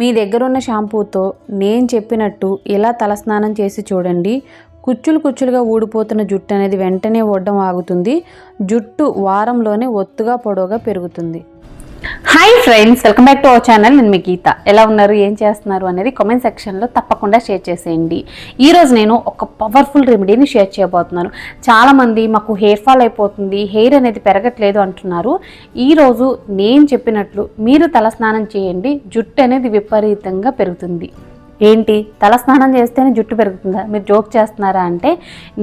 మీ దగ్గర ఉన్న షాంపూతో నేను చెప్పినట్టు ఇలా తలస్నానం చేసి చూడండి. కుచ్చులు కుచ్చులుగా ఊడిపోతున్న జుట్టు అనేది వెంటనే ఊడడం ఆగుతుంది. జుట్టు వారంలోనే ఒత్తుగా పొడవుగా పెరుగుతుంది. Hi friends, welcome back to our channel. నేను మీ గీత. ఎలా ఉన్నారు, ఏం చేస్తున్నారు అనేది కామెంట్ సెక్షన్లో తప్పకుండా షేర్ చేసేయండి. ఈరోజు నేను ఒక పవర్ఫుల్ రెమెడీని షేర్ చేయబోతున్నాను. చాలామంది మాకు హెయిర్ ఫాల్ అయిపోతుంది, హెయిర్ అనేది పెరగట్లేదు అంటున్నారు. ఈరోజు నేను చెప్పినట్లు మీరు తలస్నానం చేయండి, జుట్టు అనేది విపరీతంగా పెరుగుతుంది. ఏంటి, తలస్నానం చేస్తేనే జుట్టు పెరుగుతుందా? మీరు జోక్ చేస్తున్నారా అంటే,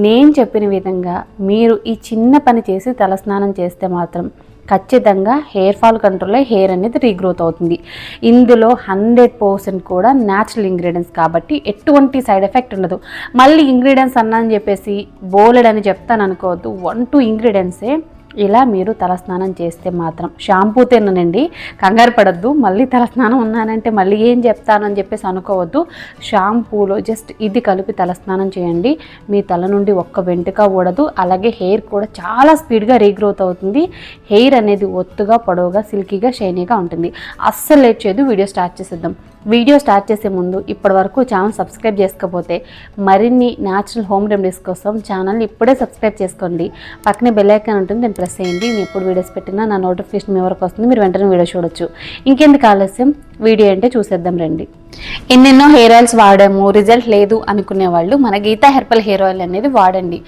నేను చెప్పిన విధంగా మీరు ఈ చిన్న పని చేసి తలస్నానం చేస్తే మాత్రం ఖచ్చితంగా హెయిర్ ఫాల్ కంట్రోల్లో హెయిర్ అనేది రీగ్రోత్ అవుతుంది. ఇందులో 100% కూడా న్యాచురల్ ఇంగ్రీడియంట్స్ కాబట్టి ఎటువంటి సైడ్ ఎఫెక్ట్ ఉండదు. మళ్ళీ ఇంగ్రీడియంట్స్ అన్నాని చెప్పేసి బోలెడని చెప్తాను అనుకోవద్దు. 1-2 ఇంగ్రీడియంట్సే. ఇలా మీరు తలస్నానం చేస్తే మాత్రం షాంపూ తినండి, కంగారు పడద్దు. మళ్ళీ తలస్నానం ఉన్నానంటే మళ్ళీ ఏం చెప్తానని చెప్పేసి అనుకోవద్దు. షాంపూలో జస్ట్ ఇది కలిపి తలస్నానం చేయండి. మీ తల నుండి ఒక్క వెంట్రుక ఊడదు. అలాగే హెయిర్ కూడా చాలా స్పీడ్గా రీగ్రోత్ అవుతుంది. హెయిర్ అనేది ఒత్తుగా పొడవుగా సిల్కీగా షైనీగా ఉంటుంది. అస్సలు లేట్ చేయదు, వీడియో స్టార్ట్ చేసేద్దాం. వీడియో స్టార్ట్ చేసే ముందు ఇప్పటి వరకు ఛానల్ సబ్స్క్రైబ్ చేసుకోకపోతే మరిన్ని న్యాచురల్ హోమ్ రెమెడీస్ కోసం ఛానల్ని ఇప్పుడే సబ్స్క్రైబ్ చేసుకోండి. పక్కనే బెల్ ఐకాన్ ఉంటుంది, దాన్ని ప్రెస్ చేయండి. నేను ఎప్పుడు వీడియోస్ పెట్టినా నా నోటిఫికేషన్ మీ వరకు వస్తుంది, మీరు వెంటనే వీడియో చూడొచ్చు. ఇంకెందుకు ఆలస్యం, వీడియో అంటే చూసేద్దాం రండి. ఎన్నెన్నో హెయిర్ ఆయిల్స్ వాడాము, రిజల్ట్ లేదు అనుకునే వాళ్ళు మన గీతా హెర్బల్ హెయిర్ ఆయిల్ అనేది వాడండి.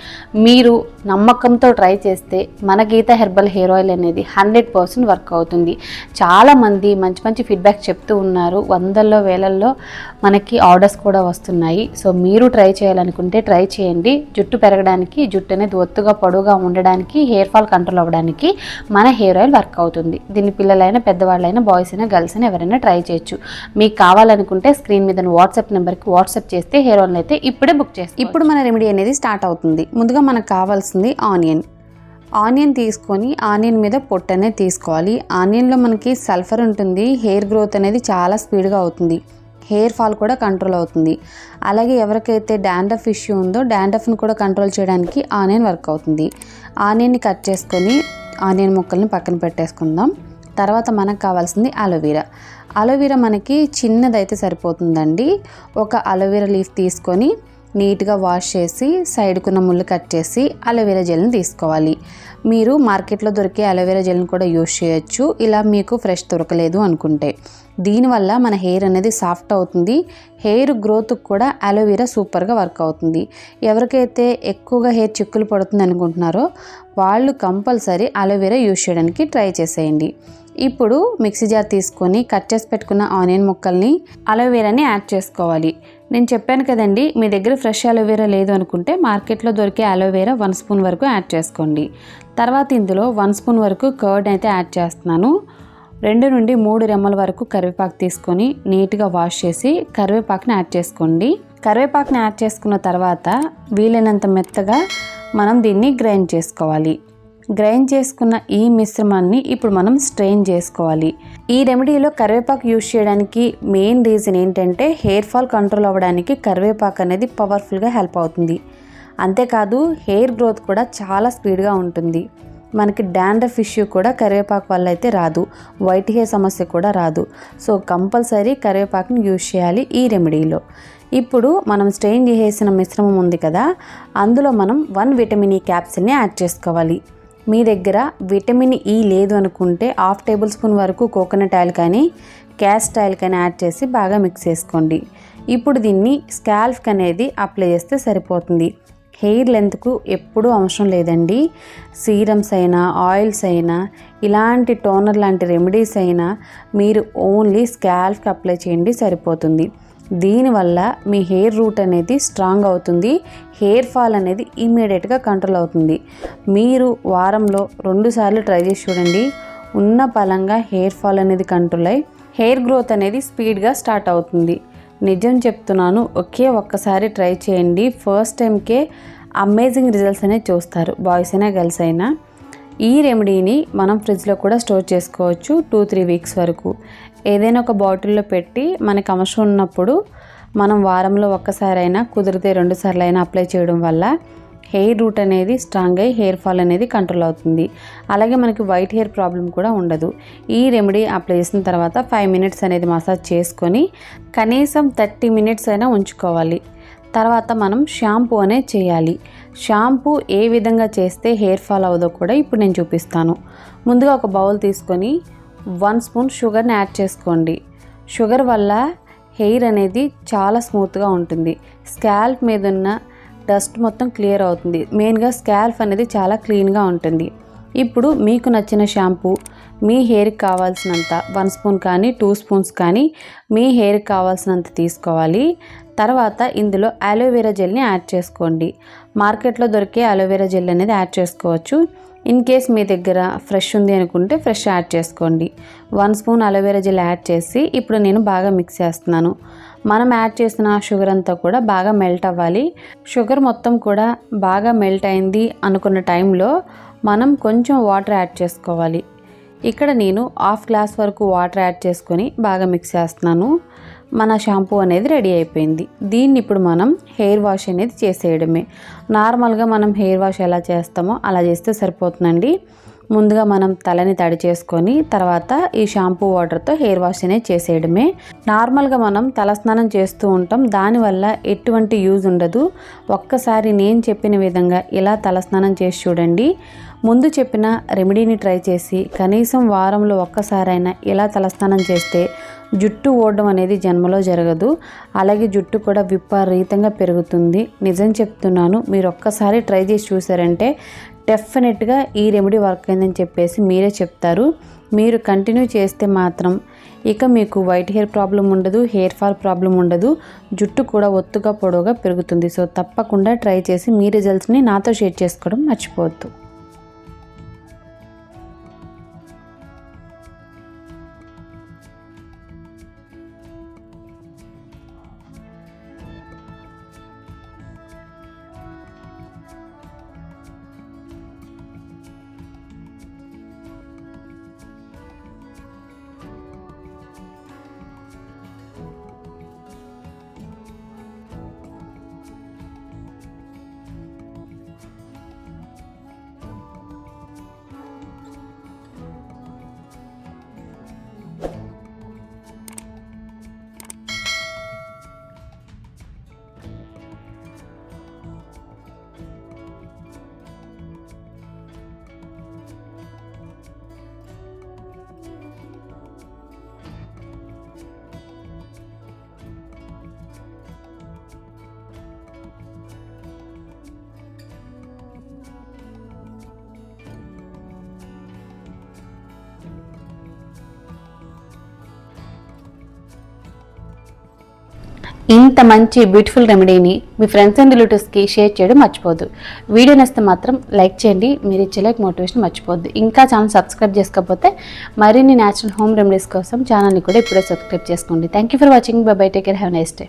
మీరు నమ్మకంతో ట్రై చేస్తే మన గీతా హెర్బల్ హెయిర్ ఆయిల్ అనేది 100% వర్క్ అవుతుంది. చాలామంది మంచి మంచి ఫీడ్బ్యాక్ చెప్తూ ఉన్నారు. వందల్లో వేలల్లో మనకి ఆర్డర్స్ కూడా వస్తున్నాయి. సో మీరు ట్రై చేయాలనుకుంటే ట్రై చేయండి. జుట్టు పెరగడానికి, జుట్టు అనేది ఒత్తుగా పొడవుగా ఉండడానికి, హెయిర్ ఫాల్ కంట్రోల్ అవ్వడానికి మన హెయిర్ ఆయిల్ వర్క్ అవుతుంది. దీన్ని పిల్లలైనా, పెద్దవాళ్ళైనా, బాయ్స్ అయినా, గర్ల్స్ అయినా ఎవరైనా ట్రై చేయొచ్చు. మీకు కావాలనుకుంటే స్క్రీన్ మీద వాట్సాప్ నెంబర్కి వాట్సాప్ చేస్తే హెయిర్ ఆయిల్ అయితే ఇప్పుడే బుక్ చేస్తాం. ఇప్పుడు మన రెమెడీ అనేది స్టార్ట్ అవుతుంది. ముందుగా మనకు కావాల్సింది ఆనియన్ తీసుకొని ఆనియన్ మీద పొట్టు అనేది తీసుకోవాలి. ఆనియన్లో మనకి సల్ఫర్ ఉంటుంది. హెయిర్ గ్రోత్ అనేది చాలా స్పీడ్గా అవుతుంది. హెయిర్ ఫాల్ కూడా కంట్రోల్ అవుతుంది. అలాగే ఎవరికైతే డాండ్రఫ్ ఇష్యూ ఉందో డాండ్రఫ్ని కూడా కంట్రోల్ చేయడానికి ఆనియన్ వర్క్ అవుతుంది. ఆనియన్ని కట్ చేసుకొని ఆనియన్ ముక్కల్ని పక్కన పెట్టేసుకుందాం. తర్వాత మనకు కావాల్సింది అలోవెరా మనకి చిన్నదైతే సరిపోతుందండి. ఒక అలోవెరా లీఫ్ తీసుకొని నీట్గా వాష్ చేసి సైడ్కున్న ముళ్ళు కట్ చేసి అలోవెరా జెల్ని తీసుకోవాలి. మీరు మార్కెట్లో దొరికే అలోవెరా జెల్ని కూడా యూజ్ చేయొచ్చు, ఇలా మీకు ఫ్రెష్ దొరకలేదు అనుకుంటే. దీనివల్ల మన హెయిర్ అనేది సాఫ్ట్ అవుతుంది. హెయిర్ గ్రోత్కి కూడా అలోవెరా సూపర్గా వర్క్ అవుతుంది. ఎవరికైతే ఎక్కువగా హెయిర్ చిక్కులు పడుతుంది అనుకుంటున్నారో వాళ్ళు కంపల్సరీ అలోవెరా యూజ్ చేయడానికి ట్రై చేసేయండి. ఇప్పుడు మిక్సీ జార్ తీసుకొని కట్ చేసి పెట్టుకున్న ఆనియన్ ముక్కల్ని అలోవెరాని యాడ్ చేసుకోవాలి. నేను చెప్పాను కదండి, మీ దగ్గర ఫ్రెష్ అలోవెరా లేదు అనుకుంటే మార్కెట్లో దొరికే అలోవెరా 1 స్పూన్ వరకు యాడ్ చేసుకోండి. తర్వాత ఇందులో 1 స్పూన్ వరకు కర్డ్ అయితే యాడ్ చేస్తున్నాను. 2 నుండి 3 రెమ్మల వరకు కరివేపాకు తీసుకొని నీట్గా వాష్ చేసి కరివేపాకుని యాడ్ చేసుకోండి. కరివేపాకుని యాడ్ చేసుకున్న తర్వాత వీలైనంత మెత్తగా మనం దీన్ని గ్రైండ్ చేసుకోవాలి. గ్రైండ్ చేసుకున్న ఈ మిశ్రమాన్ని ఇప్పుడు మనం స్ట్రెయిన్ చేసుకోవాలి. ఈ రెమెడీలో కరివేపాకు యూజ్ చేయడానికి మెయిన్ రీజన్ ఏంటంటే హెయిర్ ఫాల్ కంట్రోల్ అవ్వడానికి కరివేపాకు అనేది పవర్ఫుల్గా హెల్ప్ అవుతుంది. అంతేకాదు హెయిర్ గ్రోత్ కూడా చాలా స్పీడ్గా ఉంటుంది. మనకి డాండ్రఫ్ ఇష్యూ కూడా కరివేపాకు వల్ల అయితే రాదు, వైట్ హెయిర్ సమస్య కూడా రాదు. సో కంపల్సరీ కరివేపాకుని యూజ్ చేయాలి ఈ రెమెడీలో. ఇప్పుడు మనం స్ట్రెయిన్ చేసిన మిశ్రమం ఉంది కదా, అందులో మనం 1 విటమిన్ ఈ క్యాప్సిల్ని యాడ్ చేసుకోవాలి. మీ దగ్గర విటమిన్ ఈ లేదు అనుకుంటే 1/2 టేబుల్ స్పూన్ వరకు కోకోనట్ ఆయిల్ కానీ క్యాస్ట్ ఆయిల్ కానీ యాడ్ చేసి బాగా మిక్స్ చేసుకోండి. ఇప్పుడు దీన్ని స్కాల్ఫ్కి అనేది అప్లై చేస్తే సరిపోతుంది. హెయిర్ లెంత్కు ఎప్పుడూ అవసరం లేదండి. సీరమ్స్ అయినా, ఆయిల్స్ అయినా, ఇలాంటి టోనర్ లాంటి రెమెడీస్ అయినా మీరు ఓన్లీ స్కాల్ఫ్కి అప్లై చేయండి, సరిపోతుంది. దీనివల్ల మీ హెయిర్ రూట్ అనేది స్ట్రాంగ్ అవుతుంది. హెయిర్ ఫాల్ అనేది ఇమ్మీడియట్గా కంట్రోల్ అవుతుంది. మీరు వారంలో 2 సార్లు ట్రై చేసి చూడండి. ఉన్న పలంగా హెయిర్ ఫాల్ అనేది కంట్రోల్ అయ్యి హెయిర్ గ్రోత్ అనేది స్పీడ్గా స్టార్ట్ అవుతుంది. నిజం చెప్తున్నాను, ఒక్కసారి ట్రై చేయండి. ఫస్ట్ టైంకే అమేజింగ్ రిజల్ట్స్ అనేది చూస్తారు, బాయ్స్ అయినా గర్ల్స్ అయినా. ఈ రెమెడీని మనం ఫ్రిడ్జ్లో కూడా స్టోర్ చేసుకోవచ్చు 2-3 వీక్స్ వరకు. ఏదైనా ఒక బాటిల్లో పెట్టి మనకు అవసరం ఉన్నప్పుడు మనం వారంలో ఒక్కసారైనా, కుదిరితే 2 సార్లు అయినా అప్లై చేయడం వల్ల హెయిర్ రూట్ అనేది స్ట్రాంగ్ అయ్యి హెయిర్ ఫాల్ అనేది కంట్రోల్ అవుతుంది. అలాగే మనకి వైట్ హెయిర్ ప్రాబ్లం కూడా ఉండదు. ఈ రెమెడీ అప్లై చేసిన తర్వాత 5 మినిట్స్ అనేది మసాజ్ చేసుకొని కనీసం 30 మినిట్స్ అయినా ఉంచుకోవాలి. తర్వాత మనం షాంపూ అనేది చేయాలి. షాంపూ ఏ విధంగా చేస్తే హెయిర్ ఫాల్ అవ్వదో కూడా ఇప్పుడు నేను చూపిస్తాను. ముందుగా ఒక బౌల్ తీసుకొని 1 స్పూన్ షుగర్ని యాడ్ చేసుకోండి. షుగర్ వల్ల హెయిర్ అనేది చాలా స్మూత్గా ఉంటుంది. స్కాల్ప్ మీద ఉన్న డస్ట్ మొత్తం క్లియర్ అవుతుంది. మెయిన్గా స్కాల్ప్ అనేది చాలా క్లీన్గా ఉంటుంది. ఇప్పుడు మీకు నచ్చిన షాంపూ మీ హెయిర్కి కావాల్సినంత 1 స్పూన్ కానీ 2 స్పూన్స్ కానీ మీ హెయిర్కి కావాల్సినంత తీసుకోవాలి. తర్వాత ఇందులో అలోవెరా జెల్ని యాడ్ చేసుకోండి. మార్కెట్లో దొరికే అలోవెరా జెల్ అనేది యాడ్ చేసుకోవచ్చు. ఇన్ కేస్ మీ దగ్గర ఫ్రెష్ ఉంది అనుకుంటే ఫ్రెష్ యాడ్ చేసుకోండి. 1 స్పూన్ అలోవెరా జెల్ యాడ్ చేసి ఇప్పుడు నేను బాగా మిక్స్ చేస్తున్నాను. మనం యాడ్ చేసిన షుగర్ అంతా కూడా బాగా మెల్ట్ అవ్వాలి. షుగర్ మొత్తం కూడా బాగా మెల్ట్ అయింది అనుకున్న టైంలో మనం కొంచెం వాటర్ యాడ్ చేసుకోవాలి. ఇక్కడ నేను 1/2 గ్లాస్ వరకు వాటర్ యాడ్ చేసుకొని బాగా మిక్స్ చేస్తున్నాను. మన షాంపూ అనేది రెడీ అయిపోయింది. దీన్ని ఇప్పుడు మనం హెయిర్ వాష్ అనేది చేసేయడమే. నార్మల్గా మనం హెయిర్ వాష్ ఎలా చేస్తామో అలా చేస్తే సరిపోతుందండి. ముందుగా మనం తలని తడి చేసుకొని తర్వాత ఈ షాంపూ వాటర్తో హెయిర్ వాష్ అనేది చేసేయడమే. నార్మల్గా మనం తలస్నానం చేస్తూ ఉంటాం, దానివల్ల ఎటువంటి యూజ్ ఉండదు. ఒక్కసారి నేను చెప్పిన విధంగా ఇలా తలస్నానం చేసి చూడండి. ముందు చెప్పిన రెమెడీని ట్రై చేసి కనీసం వారంలో ఒక్కసారైనా ఇలా తలస్నానం చేస్తే జుట్టు ఊడడం అనేది జన్మలో జరగదు. అలాగే జుట్టు కూడా విపరీతంగా పెరుగుతుంది. నిజం చెప్తున్నాను, మీరు ఒక్కసారి ట్రై చేసి చూసారంటే డెఫినెట్గా ఈ రెమెడీ వర్క్ అయిందని చెప్పేసి మీరే చెప్తారు. మీరు కంటిన్యూ చేస్తే మాత్రం ఇక మీకు వైట్ హెయిర్ ప్రాబ్లం ఉండదు, హెయిర్ ఫాల్ ప్రాబ్లం ఉండదు, జుట్టు కూడా ఒత్తుగా పొడవుగా పెరుగుతుంది. సో తప్పకుండా ట్రై చేసి మీ రిజల్ట్స్ని నాతో షేర్ చేసుకోవడం మర్చిపోవద్దు. ఇంత మంచి బ్యూటిఫుల్ రెమెడీని మీ ఫ్రెండ్స్ అండ్ రిలేటివ్స్కి షేర్ చేయడం మర్చిపోద్దు. వీడియో నచ్చితే మాత్రం లైక్ చేయండి. మీరు ఇచ్చే లైక్ మోటివేషన్ మర్చిపోద్దు. ఇంకా ఛానల్ సబ్స్క్రైబ్ చేసుకోకపోతే మరిన్ని న్యాచురల్ హోమ్ రెమెడీస్ కోసం ఛానల్ని కూడా ఇప్పుడే సబ్స్క్రైబ్ చేసుకోండి. Thank you for watching. By by. Take care. Have a nice day.